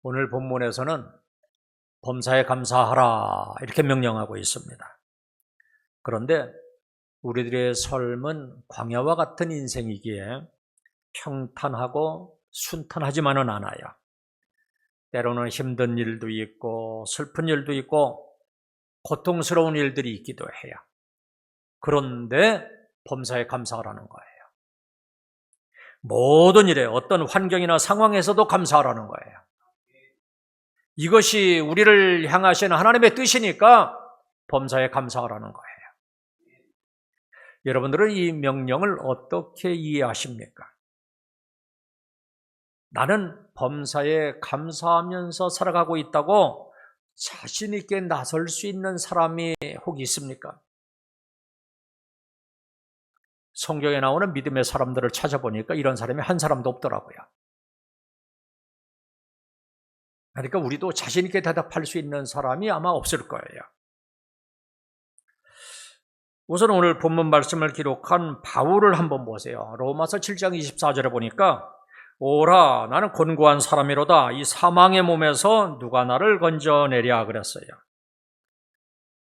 오늘 본문에서는 범사에 감사하라 이렇게 명령하고 있습니다. 그런데 우리들의 삶은 광야와 같은 인생이기에 평탄하고 순탄하지만은 않아요. 때로는 힘든 일도 있고 슬픈 일도 있고 고통스러운 일들이 있기도 해요. 그런데 범사에 감사하라는 거예요. 모든 일에 어떤 환경이나 상황에서도 감사하라는 거예요. 이것이 우리를 향하시는 하나님의 뜻이니까 범사에 감사하라는 거예요. 여러분들은 이 명령을 어떻게 이해하십니까? 나는 범사에 감사하면서 살아가고 있다고 자신 있게 나설 수 있는 사람이 혹 있습니까? 성경에 나오는 믿음의 사람들을 찾아보니까 이런 사람이 한 사람도 없더라고요. 그러니까 우리도 자신 있게 대답할 수 있는 사람이 아마 없을 거예요. 우선 오늘 본문 말씀을 기록한 바울을 한번 보세요. 로마서 7장 24절에 보니까 오라 나는 곤고한 사람이로다 이 사망의 몸에서 누가 나를 건져내랴 그랬어요.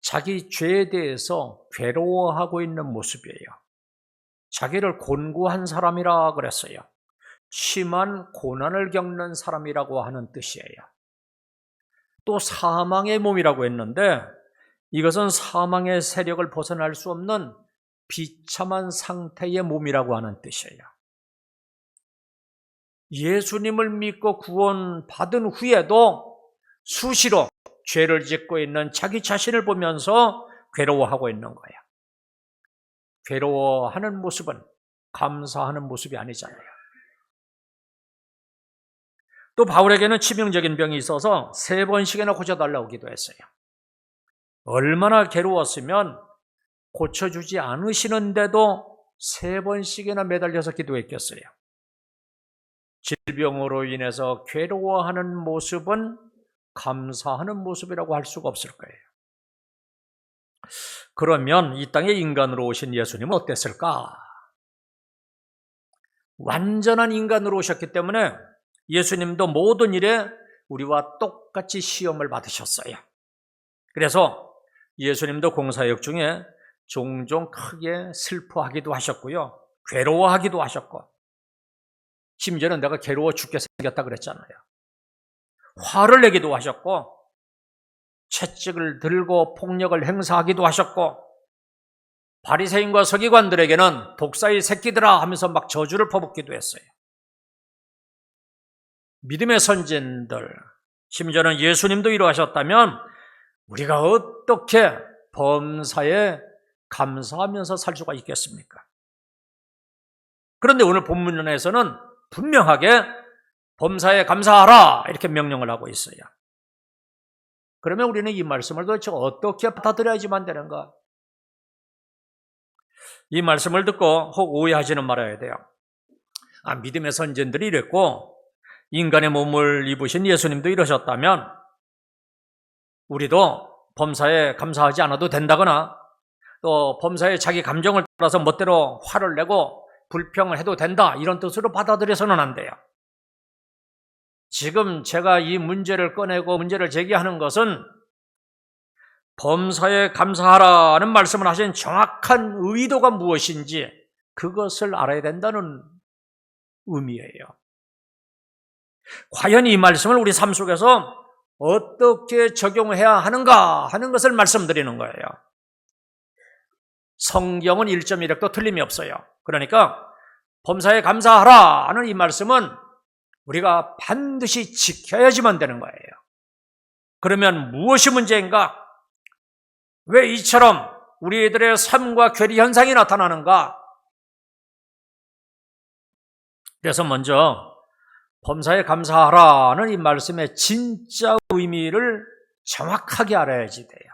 자기 죄에 대해서 괴로워하고 있는 모습이에요. 자기를 곤고한 사람이라 그랬어요. 심한 고난을 겪는 사람이라고 하는 뜻이에요. 또 사망의 몸이라고 했는데 이것은 사망의 세력을 벗어날 수 없는 비참한 상태의 몸이라고 하는 뜻이에요. 예수님을 믿고 구원받은 후에도 수시로 죄를 짓고 있는 자기 자신을 보면서 괴로워하고 있는 거예요. 괴로워하는 모습은 감사하는 모습이 아니잖아요. 또 바울에게는 치명적인 병이 있어서 3번씩이나 고쳐달라고 기도했어요. 얼마나 괴로웠으면 고쳐주지 않으시는데도 3번씩이나 매달려서 기도했겠어요. 질병으로 인해서 괴로워하는 모습은 감사하는 모습이라고 할 수가 없을 거예요. 그러면 이 땅에 인간으로 오신 예수님은 어땠을까? 완전한 인간으로 오셨기 때문에 예수님도 모든 일에 우리와 똑같이 시험을 받으셨어요. 그래서 예수님도 공사역 중에 종종 크게 슬퍼하기도 하셨고요. 괴로워하기도 하셨고 심지어는 내가 괴로워 죽게 생겼다 그랬잖아요. 화를 내기도 하셨고 채찍을 들고 폭력을 행사하기도 하셨고 바리새인과 서기관들에게는 독사의 새끼들아 하면서 막 저주를 퍼붓기도 했어요. 믿음의 선진들, 심지어는 예수님도 이러하셨다면 우리가 어떻게 범사에 감사하면서 살 수가 있겠습니까? 그런데 오늘 본문에서는 분명하게 범사에 감사하라 이렇게 명령을 하고 있어요. 그러면 우리는 이 말씀을 도대체 어떻게 받아들여야지만 되는가? 이 말씀을 듣고 혹 오해하지는 말아야 돼요. 믿음의 선진들이 이랬고 인간의 몸을 입으신 예수님도 이러셨다면 우리도 범사에 감사하지 않아도 된다거나 또 범사에 자기 감정을 따라서 멋대로 화를 내고 불평을 해도 된다 이런 뜻으로 받아들여서는 안 돼요. 지금 제가 이 문제를 꺼내고 문제를 제기하는 것은 범사에 감사하라는 말씀을 하신 정확한 의도가 무엇인지 그것을 알아야 된다는 의미예요. 과연 이 말씀을 우리 삶 속에서 어떻게 적용해야 하는가 하는 것을 말씀드리는 거예요. 성경은 1.1획도 틀림이 없어요. 그러니까 범사에 감사하라 하는 이 말씀은 우리가 반드시 지켜야지만 되는 거예요. 그러면 무엇이 문제인가? 왜 이처럼 우리들의 삶과 괴리 현상이 나타나는가? 그래서 먼저 범사에 감사하라는 이 말씀의 진짜 의미를 정확하게 알아야지 돼요.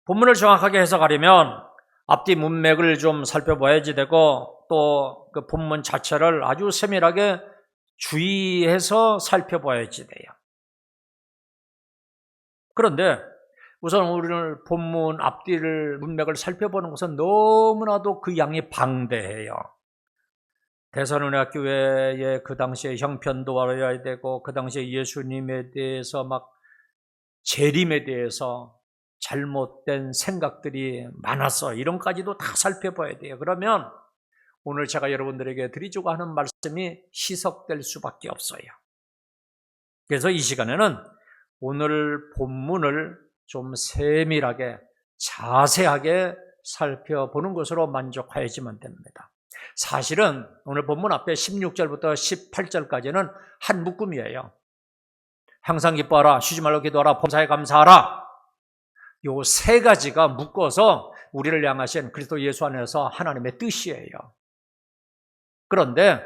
본문을 정확하게 해석하려면 앞뒤 문맥을 좀 살펴봐야지 되고 또 그 본문 자체를 아주 세밀하게 주의해서 살펴봐야지 돼요. 그런데 우선 오늘 본문 앞뒤를 문맥을 살펴보는 것은 너무나도 그 양이 방대해요. 대선은혜 교회의 그 당시에 형편도 알아야 되고 그 당시에 예수님에 대해서 막 재림에 대해서 잘못된 생각들이 많았어. 이런 까지도 다 살펴봐야 돼요. 그러면 오늘 제가 여러분들에게 드리려고 하는 말씀이 희석될 수밖에 없어요. 그래서 이 시간에는 오늘 본문을 좀 세밀하게 자세하게 살펴보는 것으로 만족하여지면 됩니다. 사실은 오늘 본문 앞에 16절부터 18절까지는 한 묶음이에요. 항상 기뻐하라, 쉬지 말고 기도하라, 범사에 감사하라. 요 세 가지가 묶어서 우리를 향하신 그리스도 예수 안에서 하나님의 뜻이에요. 그런데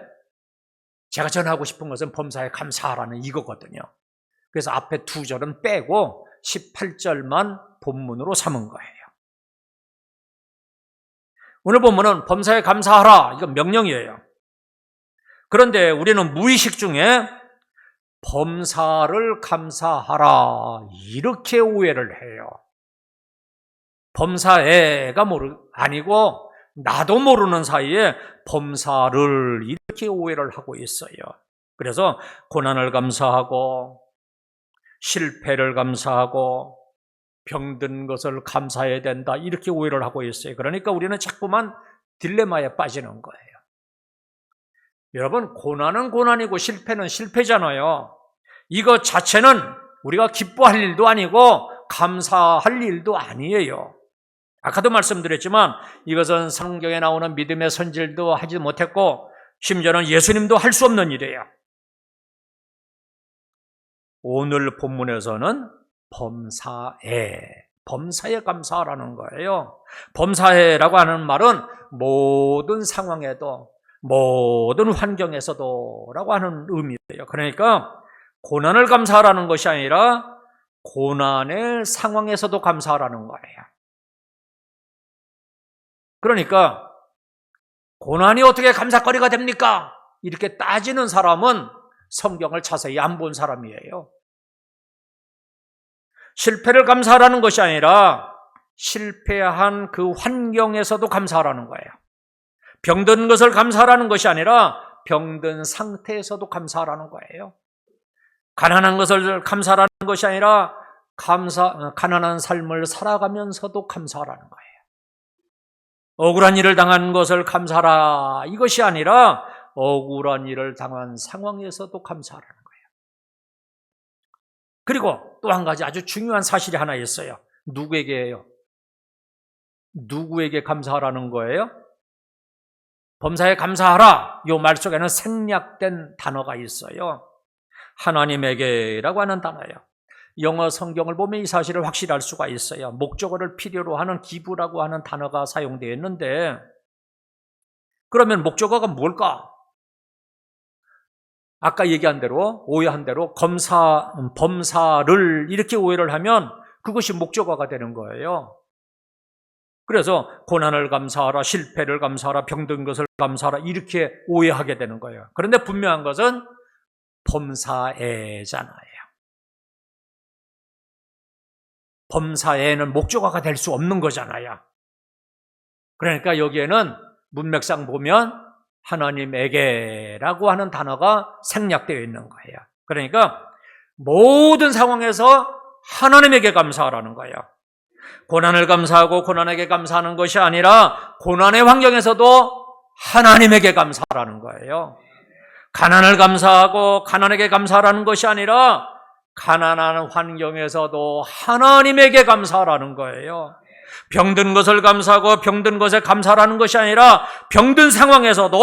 제가 전하고 싶은 것은 범사에 감사하라는 이거거든요. 그래서 앞에 두 절은 빼고 18절만 본문으로 삼은 거예요. 오늘 본문은 범사에 감사하라, 이건 명령이에요. 그런데 우리는 무의식 중에 범사를 감사하라 이렇게 오해를 해요. 범사에가 아니고 나도 모르는 사이에 범사를 이렇게 오해를 하고 있어요. 그래서 고난을 감사하고 실패를 감사하고 병든 것을 감사해야 된다 이렇게 오해를 하고 있어요. 그러니까 우리는 자꾸만 딜레마에 빠지는 거예요. 여러분, 고난은 고난이고 실패는 실패잖아요. 이것 자체는 우리가 기뻐할 일도 아니고 감사할 일도 아니에요. 아까도 말씀드렸지만 이것은 성경에 나오는 믿음의 선질도 하지 못했고 심지어는 예수님도 할 수 없는 일이에요. 오늘 본문에서는 범사에 감사하라는 거예요. 범사에라고 하는 말은 모든 상황에도 모든 환경에서도 라고 하는 의미예요. 그러니까 고난을 감사하라는 것이 아니라 고난의 상황에서도 감사하라는 거예요. 그러니까 고난이 어떻게 감사거리가 됩니까? 이렇게 따지는 사람은 성경을 자세히 안 본 사람이에요. 실패를 감사하라는 것이 아니라 실패한 그 환경에서도 감사하라는 거예요. 병든 것을 감사하라는 것이 아니라 병든 상태에서도 감사하라는 거예요. 가난한 것을 감사하라는 것이 아니라 가난한 삶을 살아가면서도 감사하라는 거예요. 억울한 일을 당한 것을 감사하라 이것이 아니라 억울한 일을 당한 상황에서도 감사하라는 거예요. 그리고 또 한 가지 아주 중요한 사실이 하나 있어요. 누구에게요? 누구에게 감사하라는 거예요? 범사에 감사하라. 이 말 속에는 생략된 단어가 있어요. 하나님에게라고 하는 단어예요. 영어 성경을 보면 이 사실을 확실히 알 수가 있어요. 목적어를 필요로 하는 기부라고 하는 단어가 사용되어 있는데 그러면 목적어가 뭘까? 아까 얘기한 대로 오해한 대로 범사를 이렇게 오해를 하면 그것이 목적어가 되는 거예요. 그래서 고난을 감사하라, 실패를 감사하라, 병든 것을 감사하라 이렇게 오해하게 되는 거예요. 그런데 분명한 것은 범사에잖아요. 범사에는 목적어가 될 수 없는 거잖아요. 그러니까 여기에는 문맥상 보면 하나님에게라고 하는 단어가 생략되어 있는 거예요. 그러니까 모든 상황에서 하나님에게 감사하라는 거예요. 고난을 감사하고 고난에게 감사하는 것이 아니라 고난의 환경에서도 하나님에게 감사하라는 거예요. 가난을 감사하고 가난에게 감사하라는 것이 아니라 가난한 환경에서도 하나님에게 감사하라는 거예요. 병든 것을 감사하고 병든 것에 감사하라는 것이 아니라 병든 상황에서도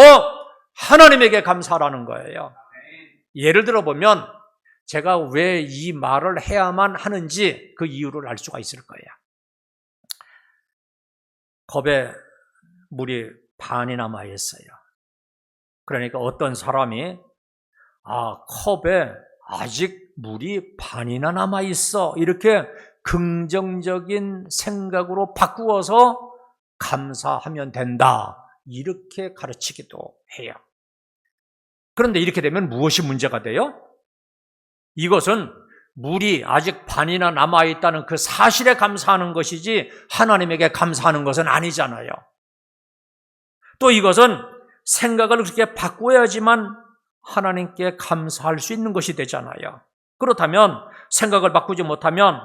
하나님에게 감사하라는 거예요. 예를 들어 보면 제가 왜 이 말을 해야만 하는지 그 이유를 알 수가 있을 거예요. 컵에 물이 반이 남아 있어요. 그러니까 어떤 사람이 컵에 아직 물이 반이나 남아 있어 이렇게 긍정적인 생각으로 바꾸어서 감사하면 된다 이렇게 가르치기도 해요. 그런데 이렇게 되면 무엇이 문제가 돼요? 이것은 물이 아직 반이나 남아있다는 그 사실에 감사하는 것이지 하나님에게 감사하는 것은 아니잖아요. 또 이것은 생각을 그렇게 바꾸어야지만 하나님께 감사할 수 있는 것이 되잖아요. 그렇다면 생각을 바꾸지 못하면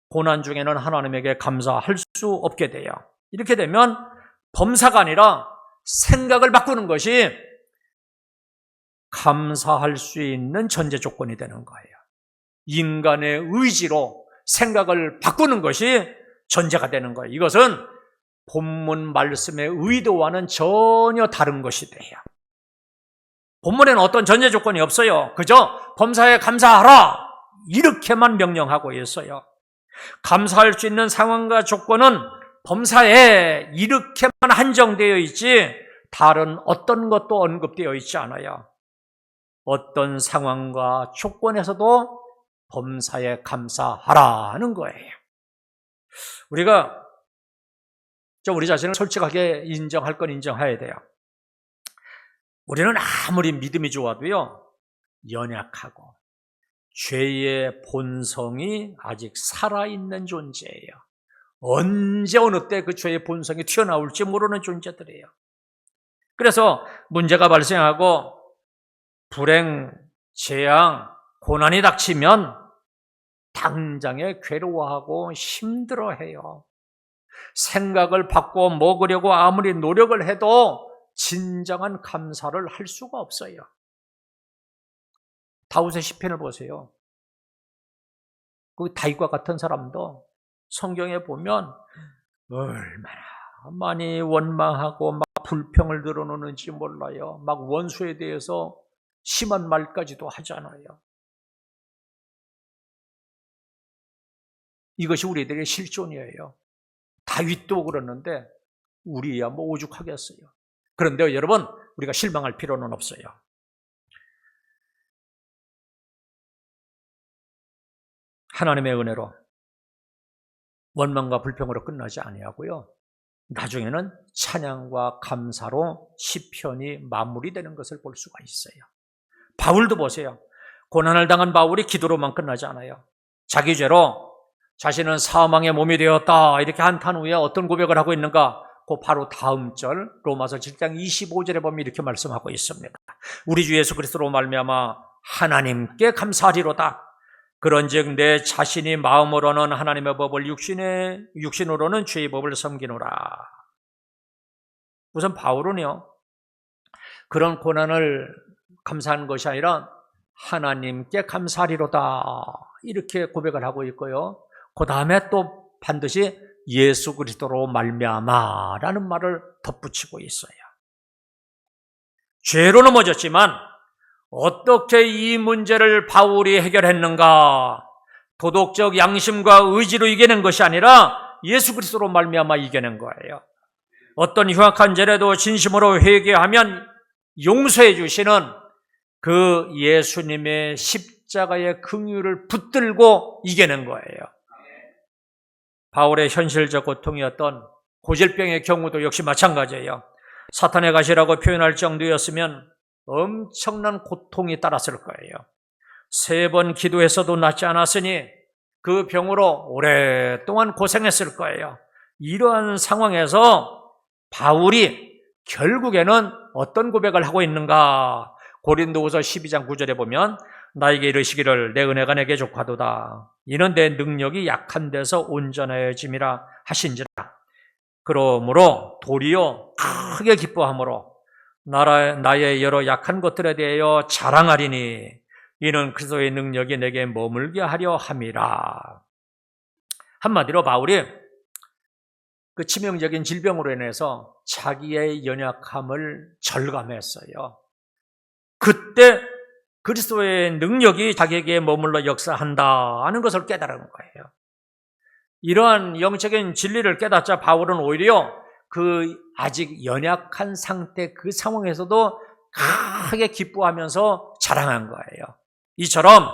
고난 중에는 하나님에게 감사할 수 없게 돼요. 이렇게 되면 범사가 아니라 생각을 바꾸는 것이 감사할 수 있는 전제 조건이 되는 거예요. 인간의 의지로 생각을 바꾸는 것이 전제가 되는 거예요. 이것은 본문 말씀의 의도와는 전혀 다른 것이 돼요. 본문에는 어떤 전제 조건이 없어요. 그저 범사에 감사하라 이렇게만 명령하고 있어요. 감사할 수 있는 상황과 조건은 범사에 이렇게만 한정되어 있지 다른 어떤 것도 언급되어 있지 않아요. 어떤 상황과 조건에서도 범사에 감사하라는 거예요. 우리가 우리 자신을 솔직하게 인정할 건 인정해야 돼요. 우리는 아무리 믿음이 좋아도요, 연약하고 죄의 본성이 아직 살아있는 존재예요. 언제 어느 때 그 죄의 본성이 튀어나올지 모르는 존재들이에요. 그래서 문제가 발생하고 불행, 재앙, 고난이 닥치면 당장에 괴로워하고 힘들어해요. 생각을 바꿔 먹으려고 아무리 노력을 해도 진정한 감사를 할 수가 없어요. 다윗의 시편을 보세요. 그 다윗과 같은 사람도 성경에 보면 얼마나 많이 원망하고 막 불평을 늘어놓는지 몰라요. 막 원수에 대해서 심한 말까지도 하잖아요. 이것이 우리들의 실존이에요. 다윗도 그러는데 우리야 뭐 오죽하겠어요. 그런데 여러분, 우리가 실망할 필요는 없어요. 하나님의 은혜로 원망과 불평으로 끝나지 아니하고요, 나중에는 찬양과 감사로 시편이 마무리되는 것을 볼 수가 있어요. 바울도 보세요. 고난을 당한 바울이 기도로만 끝나지 않아요. 자기 죄로 자신은 사망의 몸이 되었다 이렇게 한탄 후에 어떤 고백을 하고 있는가? 그 바로 다음 절 로마서 7장 25절에 보면 이렇게 말씀하고 있습니다. 우리 주 예수 그리스도로 말미암아 하나님께 감사하리로다. 그런즉 내 자신이 마음으로는 하나님의 법을 육신으로는 죄의 법을 섬기노라. 우선 바울은요, 그런 고난을 감사하는 것이 아니라 하나님께 감사하리로다 이렇게 고백을 하고 있고요, 그 다음에 또 반드시 예수 그리스도로 말미암아라는 말을 덧붙이고 있어요. 죄로 넘어졌지만 어떻게 이 문제를 바울이 해결했는가? 도덕적 양심과 의지로 이겨낸 것이 아니라 예수 그리스도로 말미암아 이겨낸 거예요. 어떤 흉악한 죄라도 진심으로 회개하면 용서해 주시는 그 예수님의 십자가의 긍휼을 붙들고 이겨낸 거예요. 바울의 현실적 고통이었던 고질병의 경우도 역시 마찬가지예요. 사탄의 가시라고 표현할 정도였으면 엄청난 고통이 따랐을 거예요. 3번 기도해서도 낫지 않았으니 그 병으로 오랫동안 고생했을 거예요. 이러한 상황에서 바울이 결국에는 어떤 고백을 하고 있는가? 고린도후서 12장 9절에 보면 나에게 이르시기를 내 은혜가 내게 족하도다. 이는 내 능력이 약한 데서 온전해짐이라 하신지라. 그러므로 도리어 크게 기뻐함으로 나의 여러 약한 것들에 대하여 자랑하리니 이는 그리스도의 능력이 내게 머물게 하려 함이라. 한마디로 바울이 그 치명적인 질병으로 인해서 자기의 연약함을 절감했어요. 그때 그리스도의 능력이 자기에게 머물러 역사한다는 것을 깨달은 거예요. 이러한 영적인 진리를 깨닫자 바울은 오히려 그 아직 연약한 상태 그 상황에서도 크게 기뻐하면서 자랑한 거예요. 이처럼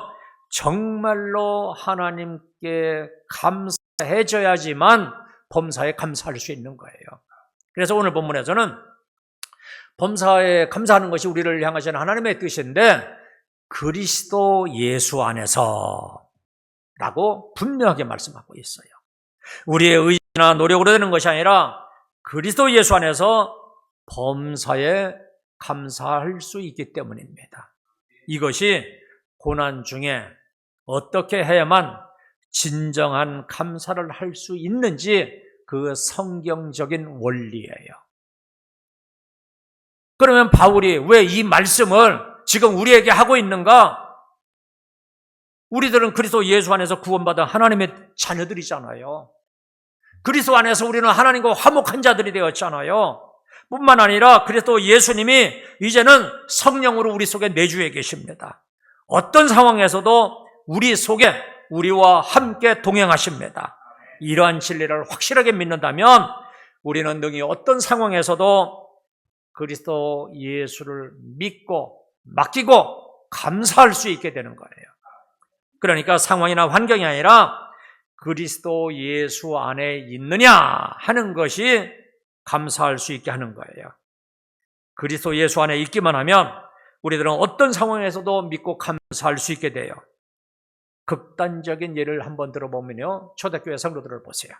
정말로 하나님께 감사해져야지만 범사에 감사할 수 있는 거예요. 그래서 오늘 본문에서는 범사에 감사하는 것이 우리를 향하시는 하나님의 뜻인데 그리스도 예수 안에서 라고 분명하게 말씀하고 있어요. 우리의 의지나 노력으로 되는 것이 아니라 그리스도 예수 안에서 범사에 감사할 수 있기 때문입니다. 이것이 고난 중에 어떻게 해야만 진정한 감사를 할 수 있는지 그 성경적인 원리예요. 그러면 바울이 왜 이 말씀을 지금 우리에게 하고 있는가? 우리들은 그리스도 예수 안에서 구원받은 하나님의 자녀들이잖아요. 그리스도 안에서 우리는 하나님과 화목한 자들이 되었잖아요. 뿐만 아니라 그리스도 예수님이 이제는 성령으로 우리 속에 내주해 계십니다. 어떤 상황에서도 우리 속에 우리와 함께 동행하십니다. 이러한 진리를 확실하게 믿는다면 우리는 능히 어떤 상황에서도 그리스도 예수를 믿고 맡기고 감사할 수 있게 되는 거예요. 그러니까 상황이나 환경이 아니라 그리스도 예수 안에 있느냐 하는 것이 감사할 수 있게 하는 거예요. 그리스도 예수 안에 있기만 하면 우리들은 어떤 상황에서도 믿고 감사할 수 있게 돼요. 극단적인 예를 한번 들어보면요, 초대교회 성도들을 보세요.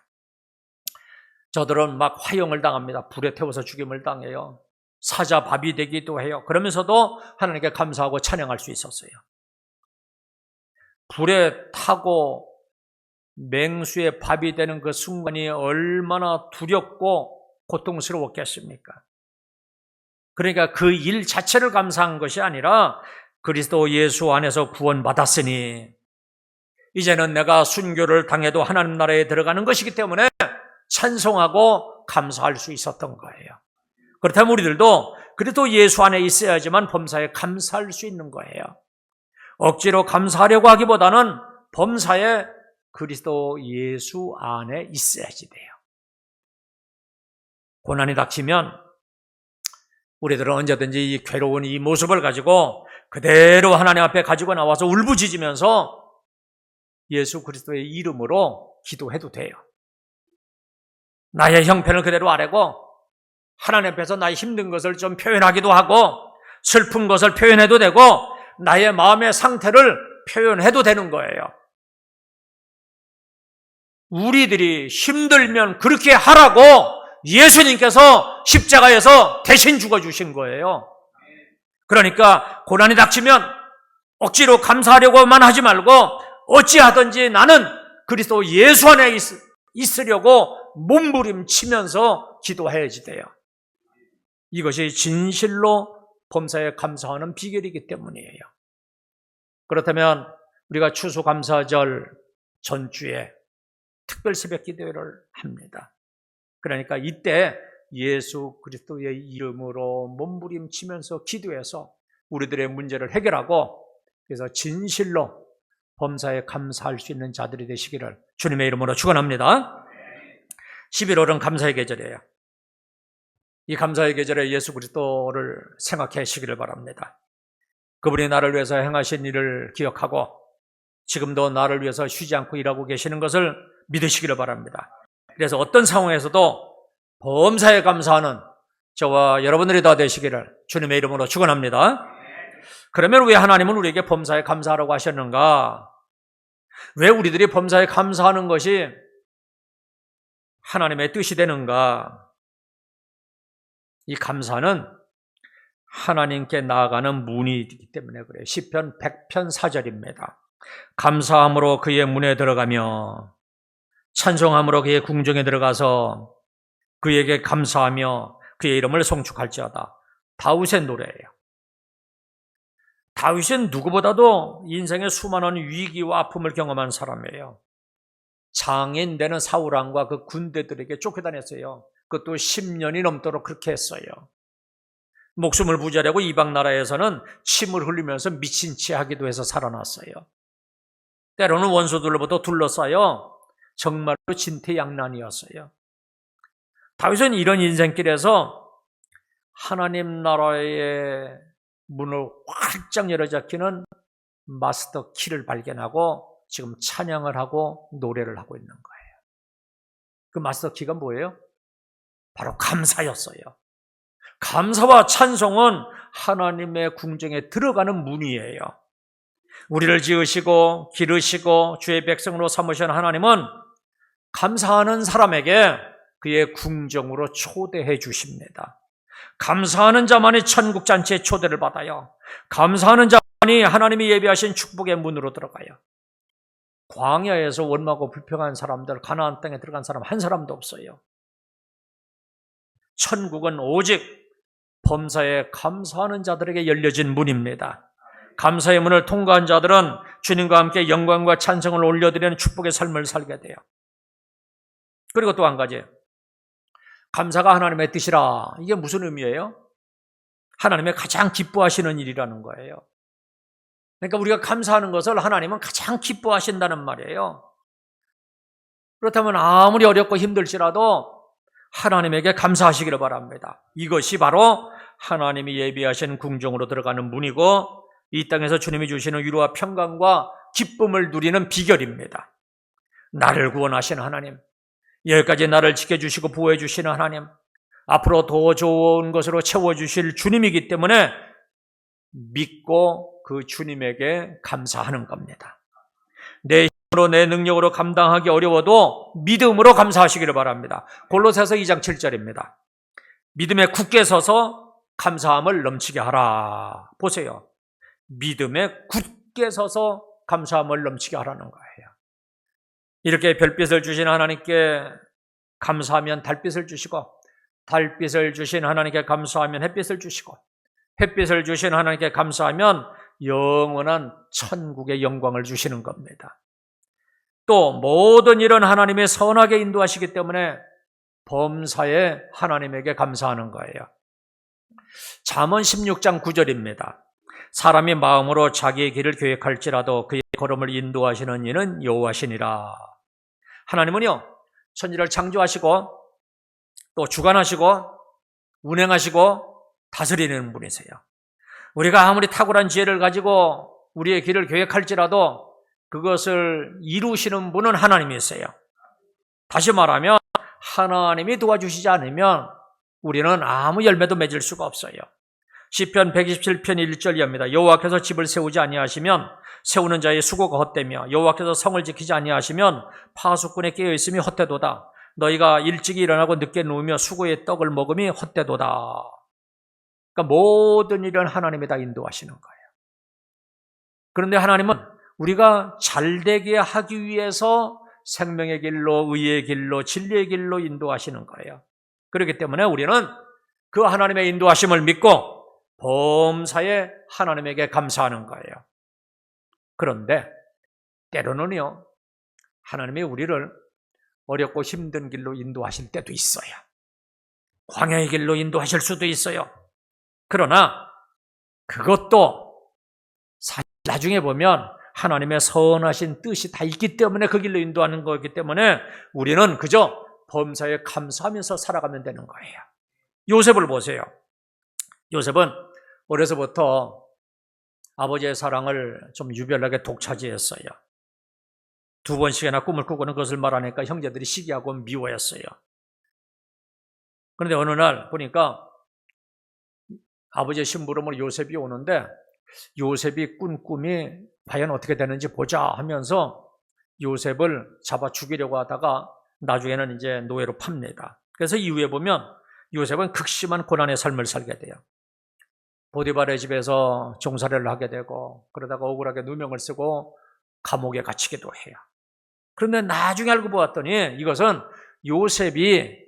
저들은 막 화형을 당합니다. 불에 태워서 죽임을 당해요. 사자밥이 되기도 해요. 그러면서도 하나님께 감사하고 찬양할 수 있었어요. 불에 타고 맹수의 밥이 되는 그 순간이 얼마나 두렵고 고통스러웠겠습니까? 그러니까 그 일 자체를 감사한 것이 아니라 그리스도 예수 안에서 구원받았으니 이제는 내가 순교를 당해도 하나님 나라에 들어가는 것이기 때문에 찬송하고 감사할 수 있었던 거예요. 그렇다면 우리들도 그래도 예수 안에 있어야지만 범사에 감사할 수 있는 거예요. 억지로 감사하려고 하기보다는 범사에 그리스도 예수 안에 있어야지 돼요. 고난이 닥치면 우리들은 언제든지 이 괴로운 이 모습을 가지고 그대로 하나님 앞에 가지고 나와서 울부짖으면서 예수 그리스도의 이름으로 기도해도 돼요. 나의 형편을 그대로 아뢰고 하나님 앞에서 나의 힘든 것을 좀 표현하기도 하고 슬픈 것을 표현해도 되고 나의 마음의 상태를 표현해도 되는 거예요. 우리들이 힘들면 그렇게 하라고 예수님께서 십자가에서 대신 죽어주신 거예요. 그러니까 고난이 닥치면 억지로 감사하려고만 하지 말고 어찌하든지 나는 그리스도 예수 안에 있으려고 몸부림치면서 기도해야지 돼요. 이것이 진실로 범사에 감사하는 비결이기 때문이에요. 그렇다면 우리가 추수감사절 전주에 특별 새벽 기도회를 합니다. 그러니까 이때 예수 그리스도의 이름으로 몸부림치면서 기도해서 우리들의 문제를 해결하고 그래서 진실로 범사에 감사할 수 있는 자들이 되시기를 주님의 이름으로 축원합니다. 11월은 감사의 계절이에요. 이 감사의 계절에 예수 그리스도를 생각하시기를 바랍니다. 그분이 나를 위해서 행하신 일을 기억하고 지금도 나를 위해서 쉬지 않고 일하고 계시는 것을 믿으시기를 바랍니다. 그래서 어떤 상황에서도 범사에 감사하는 저와 여러분들이 다 되시기를 주님의 이름으로 축원합니다. 그러면 왜 하나님은 우리에게 범사에 감사하라고 하셨는가? 왜 우리들이 범사에 감사하는 것이 하나님의 뜻이 되는가? 이 감사는 하나님께 나아가는 문이기 때문에 그래요. 시편 100편 4절입니다. 감사함으로 그의 문에 들어가며 찬송함으로 그의 궁정에 들어가서 그에게 감사하며 그의 이름을 송축할지어다. 다윗의 노래예요. 다윗은 누구보다도 인생의 수많은 위기와 아픔을 경험한 사람이에요. 장인 되는 사울왕과 그 군대들에게 쫓겨다녔어요. 그것도 10년이 넘도록 그렇게 했어요. 목숨을 부지하려고 이방 나라에서는 침을 흘리면서 미친 채 하기도 해서 살아났어요. 때로는 원수들로부터 둘러싸여 정말로 진퇴양난이었어요. 다윗은 이런 인생길에서 하나님 나라의 문을 활짝 열어잡히는 마스터 키를 발견하고 지금 찬양을 하고 노래를 하고 있는 거예요. 그 마스터 키가 뭐예요? 바로 감사였어요. 감사와 찬송은 하나님의 궁정에 들어가는 문이에요. 우리를 지으시고 기르시고 주의 백성으로 삼으신 하나님은 감사하는 사람에게 그의 궁정으로 초대해 주십니다. 감사하는 자만이 천국 잔치에 초대를 받아요. 감사하는 자만이 하나님이 예비하신 축복의 문으로 들어가요. 광야에서 원망하고 불평한 사람들, 가나안 땅에 들어간 사람 한 사람도 없어요. 천국은 오직 범사에 감사하는 자들에게 열려진 문입니다. 감사의 문을 통과한 자들은 주님과 함께 영광과 찬성을 올려드리는 축복의 삶을 살게 돼요. 그리고 또 한 가지, 감사가 하나님의 뜻이라. 이게 무슨 의미예요? 하나님의 가장 기뻐하시는 일이라는 거예요. 그러니까 우리가 감사하는 것을 하나님은 가장 기뻐하신다는 말이에요. 그렇다면 아무리 어렵고 힘들지라도 하나님에게 감사하시기를 바랍니다. 이것이 바로 하나님이 예비하신 궁정으로 들어가는 문이고 이 땅에서 주님이 주시는 위로와 평강과 기쁨을 누리는 비결입니다. 나를 구원하신 하나님, 여기까지 나를 지켜주시고 보호해 주시는 하나님, 앞으로 더 좋은 것으로 채워주실 주님이기 때문에 믿고 그 주님에게 감사하는 겁니다. 내 힘으로 내 능력으로 감당하기 어려워도 믿음으로 감사하시기를 바랍니다. 골로새서 2장 7절입니다. 믿음에 굳게 서서 감사함을 넘치게 하라. 보세요. 믿음에 굳게 서서 감사함을 넘치게 하라는 거예요. 이렇게 별빛을 주신 하나님께 감사하면 달빛을 주시고, 달빛을 주신 하나님께 감사하면 햇빛을 주시고, 햇빛을 주신 하나님께 감사하면 영원한 천국의 영광을 주시는 겁니다. 또 모든 일은 하나님의 선하게 인도하시기 때문에 범사에 하나님에게 감사하는 거예요. 잠언 16장 9절입니다. 사람이 마음으로 자기의 길을 계획할지라도 그의 걸음을 인도하시는 이는 여호와시니라. 하나님은요, 천지를 창조하시고 또 주관하시고 운행하시고 다스리는 분이세요. 우리가 아무리 탁월한 지혜를 가지고 우리의 길을 계획할지라도 그것을 이루시는 분은 하나님이세요. 다시 말하면 하나님이 도와주시지 않으면 우리는 아무 열매도 맺을 수가 없어요. 시편 127편 1절입니다. 여호와께서 집을 세우지 아니하시면 세우는 자의 수고가 헛되며 여호와께서 성을 지키지 아니하시면 파수꾼에 깨어있음이 헛되도다. 너희가 일찍이 일어나고 늦게 누우며 수고의 떡을 먹음이 헛되도다. 그러니까 모든 일은 하나님이 다 인도하시는 거예요. 그런데 하나님은 우리가 잘되게 하기 위해서 생명의 길로, 의의 길로, 진리의 길로 인도하시는 거예요. 그렇기 때문에 우리는 그 하나님의 인도하심을 믿고 범사에 하나님에게 감사하는 거예요. 그런데 때로는요, 하나님이 우리를 어렵고 힘든 길로 인도하실 때도 있어요. 광야의 길로 인도하실 수도 있어요. 그러나 그것도 사실 나중에 보면 하나님의 선하신 뜻이 다 있기 때문에 그 길로 인도하는 거기 때문에 우리는 그저 범사에 감사하면서 살아가면 되는 거예요. 요셉을 보세요. 요셉은 어려서부터 아버지의 사랑을 좀 유별나게 독차지했어요. 2번씩이나 꿈을 꾸고는 그것을 말하니까 형제들이 시기하고 미워했어요. 그런데 어느 날 보니까 아버지의 심부름으로 요셉이 오는데 요셉이 꾼 꿈이 과연 어떻게 되는지 보자 하면서 요셉을 잡아 죽이려고 하다가 나중에는 이제 노예로 팝니다. 그래서 이후에 보면 요셉은 극심한 고난의 삶을 살게 돼요. 보디발의 집에서 종살이를 하게 되고 그러다가 억울하게 누명을 쓰고 감옥에 갇히기도 해요. 그런데 나중에 알고 보았더니 이것은 요셉이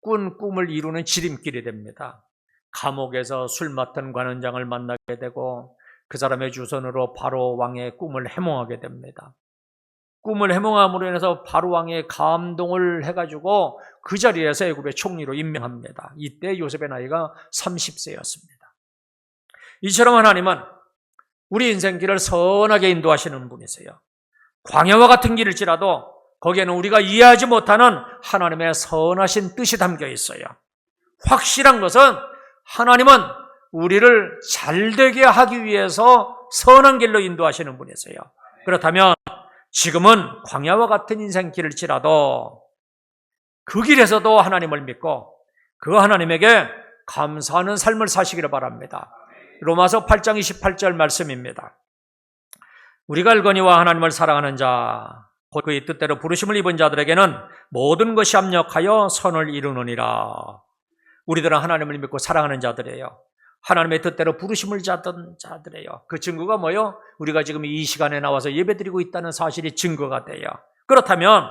꾼 꿈을 이루는 지름길이 됩니다. 감옥에서 술 맡은 관원장을 만나게 되고 그 사람의 주선으로 바로 왕의 꿈을 해몽하게 됩니다. 꿈을 해몽함으로 인해서 바로 왕의 감동을 해가지고 그 자리에서 애굽의 총리로 임명합니다. 이때 요셉의 나이가 30세였습니다. 이처럼 하나님은 우리 인생길을 선하게 인도하시는 분이세요. 광야와 같은 길일지라도 거기에는 우리가 이해하지 못하는 하나님의 선하신 뜻이 담겨 있어요. 확실한 것은 하나님은 우리를 잘되게 하기 위해서 선한 길로 인도하시는 분이세요. 그렇다면 지금은 광야와 같은 인생길일지라도 그 길에서도 하나님을 믿고 그 하나님에게 감사하는 삶을 사시기를 바랍니다. 로마서 8장 28절 말씀입니다. 우리가 알거니와 하나님을 사랑하는 자 곧 그의 뜻대로 부르심을 입은 자들에게는 모든 것이 합력하여 선을 이루느니라. 우리들은 하나님을 믿고 사랑하는 자들이에요. 하나님의 뜻대로 부르심을 받은 자들이에요. 그 증거가 뭐예요? 우리가 지금 이 시간에 나와서 예배드리고 있다는 사실이 증거가 돼요. 그렇다면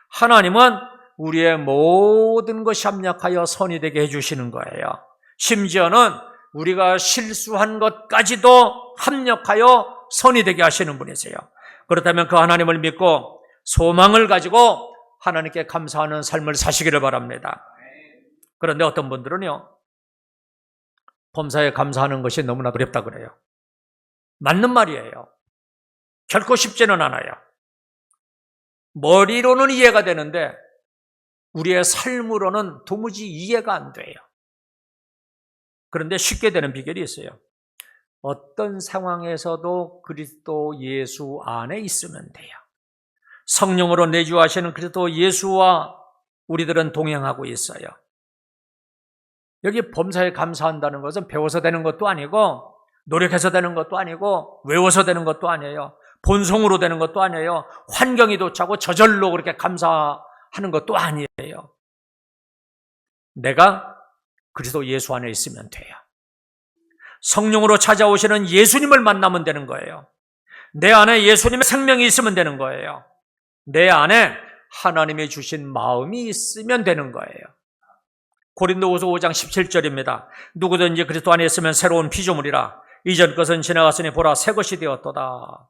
하나님은 우리의 모든 것이 합력하여 선이 되게 해주시는 거예요. 심지어는 우리가 실수한 것까지도 합력하여 선이 되게 하시는 분이세요. 그렇다면 그 하나님을 믿고 소망을 가지고 하나님께 감사하는 삶을 사시기를 바랍니다. 그런데 어떤 분들은요, 범사에 감사하는 것이 너무나 어렵다 그래요. 맞는 말이에요. 결코 쉽지는 않아요. 머리로는 이해가 되는데 우리의 삶으로는 도무지 이해가 안 돼요. 그런데 쉽게 되는 비결이 있어요. 어떤 상황에서도 그리스도 예수 안에 있으면 돼요. 성령으로 내주하시는 그리스도 예수와 우리들은 동행하고 있어요. 여기 범사에 감사한다는 것은 배워서 되는 것도 아니고 노력해서 되는 것도 아니고 외워서 되는 것도 아니에요. 본성으로 되는 것도 아니에요. 환경이 도착하고 저절로 그렇게 감사하는 것도 아니에요. 내가 그리스도 예수 안에 있으면 돼요. 성령으로 찾아오시는 예수님을 만나면 되는 거예요. 내 안에 예수님의 생명이 있으면 되는 거예요. 내 안에 하나님이 주신 마음이 있으면 되는 거예요. 고린도후서 5장 17절입니다. 누구든지 그리스도 안에 있으면 새로운 피조물이라. 이전 것은 지나갔으니 보라 새 것이 되었도다.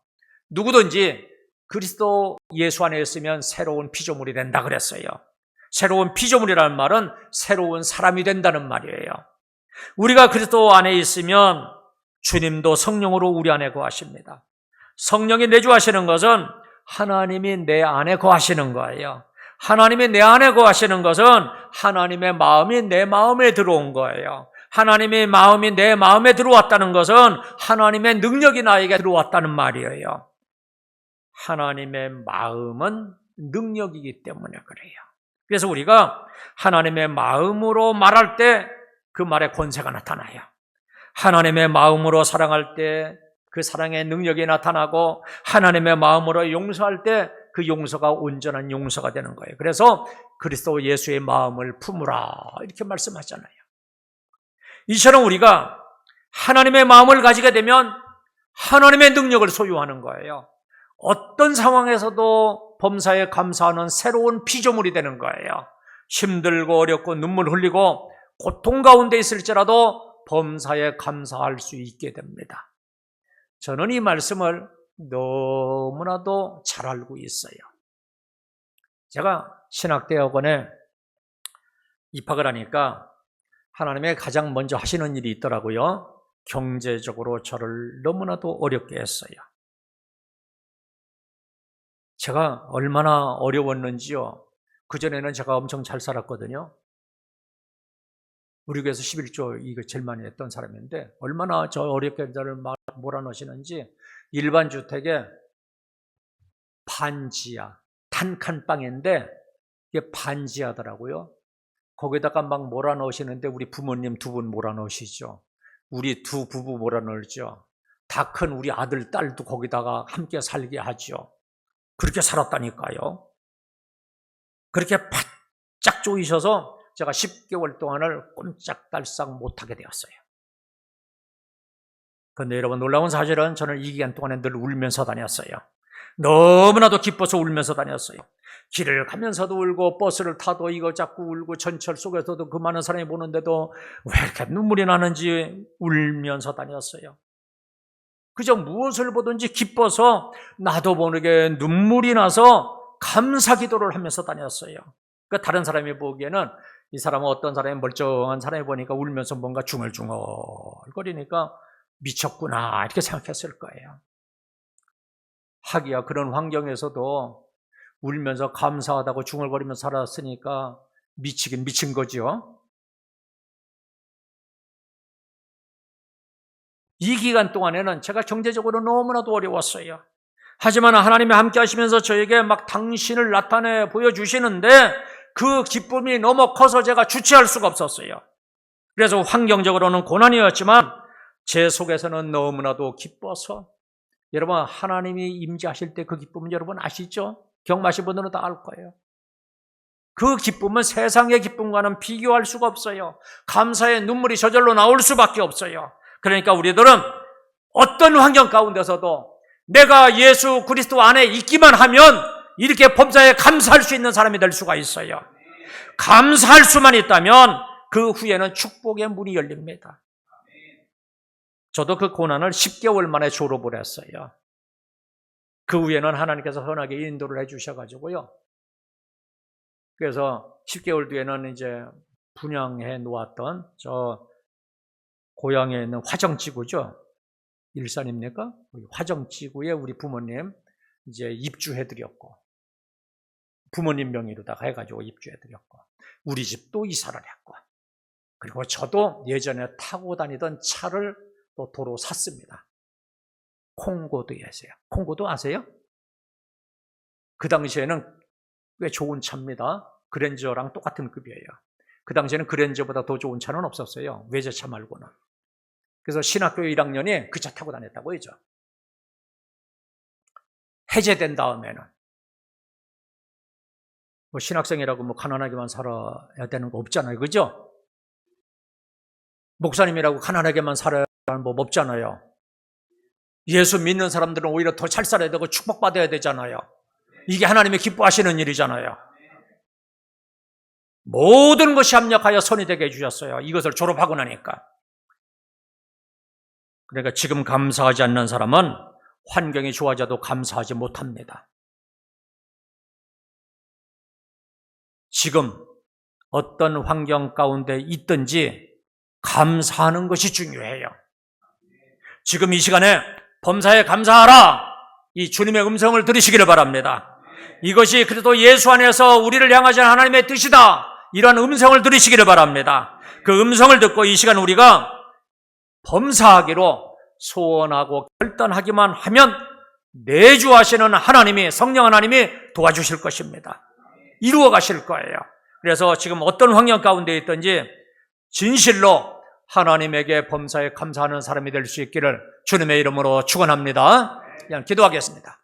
누구든지 그리스도 예수 안에 있으면 새로운 피조물이 된다 그랬어요. 새로운 피조물이라는 말은 새로운 사람이 된다는 말이에요. 우리가 그리스도 안에 있으면 주님도 성령으로 우리 안에 거하십니다. 성령이 내주하시는 것은 하나님이 내 안에 거하시는 거예요. 하나님이 내 안에 거하시는 것은 하나님의 마음이 내 마음에 들어온 거예요. 하나님의 마음이 내 마음에 들어왔다는 것은 하나님의 능력이 나에게 들어왔다는 말이에요. 하나님의 마음은 능력이기 때문에 그래요. 그래서 우리가 하나님의 마음으로 말할 때 그 말의 권세가 나타나요. 하나님의 마음으로 사랑할 때 그 사랑의 능력이 나타나고 하나님의 마음으로 용서할 때 그 용서가 온전한 용서가 되는 거예요. 그래서 그리스도 예수의 마음을 품으라 이렇게 말씀하잖아요. 이처럼 우리가 하나님의 마음을 가지게 되면 하나님의 능력을 소유하는 거예요. 어떤 상황에서도 범사에 감사하는 새로운 피조물이 되는 거예요. 힘들고 어렵고 눈물 흘리고 고통 가운데 있을지라도 범사에 감사할 수 있게 됩니다. 저는 이 말씀을 너무나도 잘 알고 있어요. 제가 신학대학원에 입학을 하니까 하나님의 가장 먼저 하시는 일이 있더라고요. 경제적으로 저를 너무나도 어렵게 했어요. 제가 얼마나 어려웠는지요. 그전에는 제가 엄청 잘 살았거든요. 우리 교회에서 11조 이거 제일 많이 했던 사람인데 얼마나 저 어렵게 저를 몰아넣으시는지. 일반 주택에 반지하, 단칸방인데 이게 반지하더라고요. 거기다가 막 몰아넣으시는데 우리 부모님 두 분 몰아넣으시죠. 우리 두 부부 몰아넣죠. 다 큰 우리 아들, 딸도 거기다가 함께 살게 하죠. 그렇게 살았다니까요. 그렇게 바짝 조이셔서 제가 10개월 동안을 꼼짝달싹 못하게 되었어요. 그런데 여러분 놀라운 사실은 저는 이 기간 동안에 늘 울면서 다녔어요. 너무나도 기뻐서 울면서 다녔어요. 길을 가면서도 울고 버스를 타도 이거 자꾸 울고 전철 속에서도 그 많은 사람이 보는데도 왜 이렇게 눈물이 나는지 울면서 다녔어요. 그저 무엇을 보든지 기뻐서 나도 모르게 눈물이 나서 감사 기도를 하면서 다녔어요. 그러니까 다른 사람이 보기에는 이 사람은 어떤 사람이 멀쩡한 사람이 보니까 울면서 뭔가 중얼중얼거리니까 미쳤구나 이렇게 생각했을 거예요. 하기야 그런 환경에서도 울면서 감사하다고 중얼거리면서 살았으니까 미치긴 미친 거죠. 이 기간 동안에는 제가 경제적으로 너무나도 어려웠어요. 하지만 하나님이 함께 하시면서 저에게 막 당신을 나타내 보여주시는데 그 기쁨이 너무 커서 제가 주체할 수가 없었어요. 그래서 환경적으로는 고난이었지만 제 속에서는 너무나도 기뻐서, 여러분 하나님이 임재하실 때 그 기쁨은 여러분 아시죠? 경험하신 분들은 다 알 거예요. 그 기쁨은 세상의 기쁨과는 비교할 수가 없어요. 감사의 눈물이 저절로 나올 수밖에 없어요. 그러니까 우리들은 어떤 환경 가운데서도 내가 예수 그리스도 안에 있기만 하면 이렇게 범사에 감사할 수 있는 사람이 될 수가 있어요. 감사할 수만 있다면 그 후에는 축복의 문이 열립니다. 저도 그 고난을 10개월 만에 졸업을 했어요. 그 후에는 하나님께서 선하게 인도를 해주셔가지고요. 그래서 10개월 뒤에는 이제 분양해 놓았던 저 고향에 있는 화정지구죠. 일산입니까? 화정지구에 우리 부모님 이제 입주해드렸고, 부모님 명의로다가 해가지고 입주해드렸고, 우리 집도 이사를 했고, 그리고 저도 예전에 타고 다니던 차를 또 도로 샀습니다. 콩고드에서요. 콩고드 아세요? 그 당시에는 꽤 좋은 차입니다. 그랜저랑 똑같은 급이에요. 그 당시에는 그랜저보다 더 좋은 차는 없었어요. 외제차 말고는. 그래서 신학교 1학년이 그 차 타고 다녔다고 했죠. 해제된 다음에는 뭐 신학생이라고 뭐 가난하게만 살아야 되는 거 없잖아요. 그죠? 목사님이라고 가난하게만 살아야 하는 법 없잖아요. 예수 믿는 사람들은 오히려 더 잘 살아야 되고 축복받아야 되잖아요. 이게 하나님이 기뻐하시는 일이잖아요. 모든 것이 합력하여 선이 되게 해주셨어요. 이것을 졸업하고 나니까. 그러니까 지금 감사하지 않는 사람은 환경이 좋아져도 감사하지 못합니다. 지금 어떤 환경 가운데 있든지 감사하는 것이 중요해요. 지금 이 시간에 범사에 감사하라, 이 주님의 음성을 들으시기를 바랍니다. 이것이 그리스도 예수 안에서 우리를 향하신 하나님의 뜻이다, 이런 음성을 들으시기를 바랍니다. 그 음성을 듣고 이 시간 우리가 범사하기로 소원하고 결단하기만 하면 내주하시는 하나님이, 성령 하나님이 도와주실 것입니다. 이루어 가실 거예요. 그래서 지금 어떤 환경 가운데 있든지 진실로 하나님에게 범사에 감사하는 사람이 될 수 있기를 주님의 이름으로 축원합니다. 그냥 기도하겠습니다.